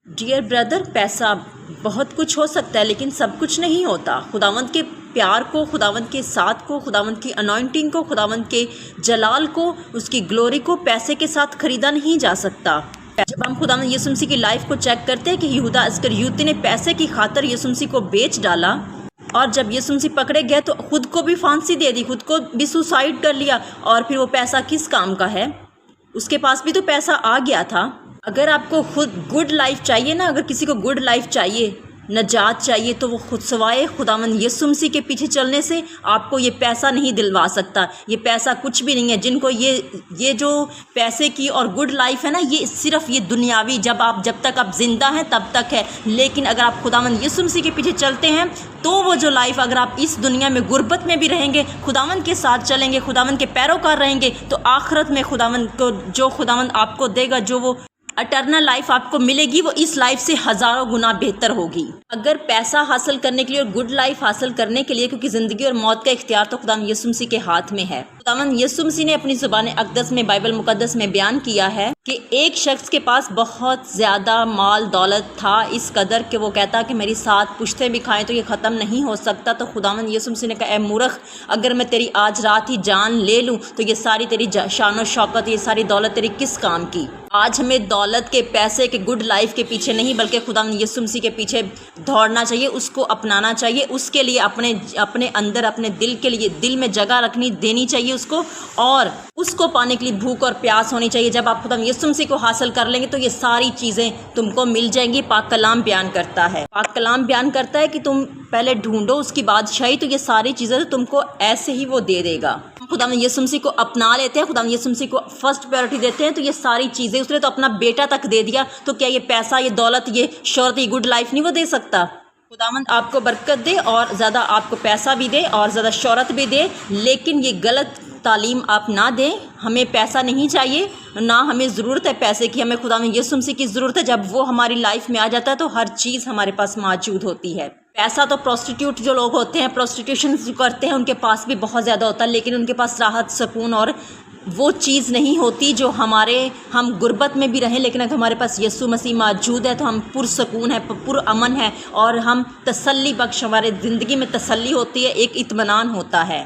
Dear brother, پیسہ بہت کچھ ہو سکتا ہے لیکن سب کچھ نہیں ہوتا۔ خداوند کے پیار کو، خداوند کے ساتھ کو، خداوند کی انوائنٹنگ کو، خداوند کے جلال کو، اس کی گلوری کو پیسے کے ساتھ خریدا نہیں جا سکتا۔ جب ہم خداوند یسوع مسیح کی لائف کو چیک کرتے ہیں کہ یہودا اسکریوتی نے پیسے کی خاطر یسوع مسیح کو بیچ ڈالا، اور جب یسوع مسیح پکڑے گئے تو خود کو بھی پھانسی دے دی، خود کو بھی سوسائڈ کر لیا، اور پھر وہ پیسہ کس کام کا ہے؟ اس کے پاس بھی تو پیسہ آ گیا تھا۔ اگر آپ کو خود گڈ لائف چاہیے نا، اگر کسی کو گڈ لائف چاہیے، نجات چاہیے، تو وہ خود سوائے خداوند یسوع مسیح کے پیچھے چلنے سے آپ کو یہ پیسہ نہیں دلوا سکتا۔ یہ پیسہ کچھ بھی نہیں ہے۔ جن کو یہ جو پیسے کی اور گڈ لائف ہے نا، یہ صرف یہ دنیاوی، جب تک آپ زندہ ہیں تب تک ہے، لیکن اگر آپ خداوند یسوع مسیح کے پیچھے چلتے ہیں تو وہ جو لائف، اگر آپ اس دنیا میں غربت میں بھی رہیں گے، خداوند کے ساتھ چلیں گے، خداوند کے پیروکار رہیں گے، تو آخرت میں خداوند کو جو خداوند آپ کو دے گا، جو وہ اٹرنل لائف آپ کو ملے گی، وہ اس لائف سے ہزاروں گنا بہتر ہوگی۔ اگر پیسہ حاصل کرنے کے لیے اور گڈ لائف حاصل کرنے کے لیے، کیونکہ زندگی اور موت کا اختیار تو خداوند یسوع مسیح کے ہاتھ میں ہے۔ خداوند یسوع مسیح نے اپنی زبان اقدس میں، بائبل مقدس میں بیان کیا ہے کہ ایک شخص کے پاس بہت زیادہ مال دولت تھا، اس قدر کہ وہ کہتا کہ میری 7 پشتیں بھی کھائیں تو یہ ختم نہیں ہو سکتا۔ تو خداوند یسوع مسیح نے کہا، اے مورخ، اگر میں تیری آج رات ہی جان لے لوں تو یہ ساری تیری شان و شوکت، یہ ساری دولت تیری کس کام کی؟ آج ہمیں دولت کے، پیسے کے، گڈ لائف کے پیچھے نہیں، بلکہ خداوند یسوع مسیح کے پیچھے دوڑنا چاہیے، اس کو اپنانا چاہیے، اس کے لیے اپنے اندر، اپنے دل کے لیے، دل میں جگہ دینی چاہیے اس کو، اور اس کو پانے کے لیے بھوک اور پیاس ہونی چاہیے۔ جب آپ خداوند یسوع مسیح کو حاصل کر لیں گے تو یہ ساری چیزیں تم کو مل جائیں گی۔ پاک کلام بیان کرتا ہے، کہ تم پہلے ڈھونڈو اس کی بادشاہی، تو یہ ساری چیزیں تم کو ایسے ہی وہ دے دے گا۔ خداوند یسوع مسیح کو اپنا لیتے ہیں، خداوند یسوع مسیح کو فرسٹ پریورٹی دیتے ہیں، تو یہ ساری چیزیں، اس نے تو اپنا بیٹا تک دے دیا، تو کیا یہ پیسہ، یہ دولت، یہ شہرت، یہ گڈ لائف نہیں وہ دے سکتا؟ خداوند آپ کو برکت دے، اور زیادہ آپ کو پیسہ بھی دے اور زیادہ شہرت بھی دے، لیکن یہ غلط تعلیم آپ نہ دیں۔ ہمیں پیسہ نہیں چاہیے، نہ ہمیں ضرورت ہے پیسے کی، ہمیں خداوند یسوع مسیح کی ضرورت ہے۔ جب وہ ہماری لائف میں آ جاتا ہے تو ہر چیز ہمارے پاس موجود ہوتی ہے۔ پیسہ تو پروسٹیٹیوٹ جو لوگ ہوتے ہیں، پروسٹیٹیوشن جو کرتے ہیں، ان کے پاس بھی بہت زیادہ ہوتا ہے، لیکن ان کے پاس راحت، سکون اور وہ چیز نہیں ہوتی جو ہم غربت میں بھی رہیں، لیکن اگر ہمارے پاس یسوع مسیح موجود ہے تو ہم پرسکون ہے، پرامن ہے، اور ہم تسلی بخش، ہمارے زندگی میں تسلی ہوتی ہے، ایک اطمینان ہوتا ہے۔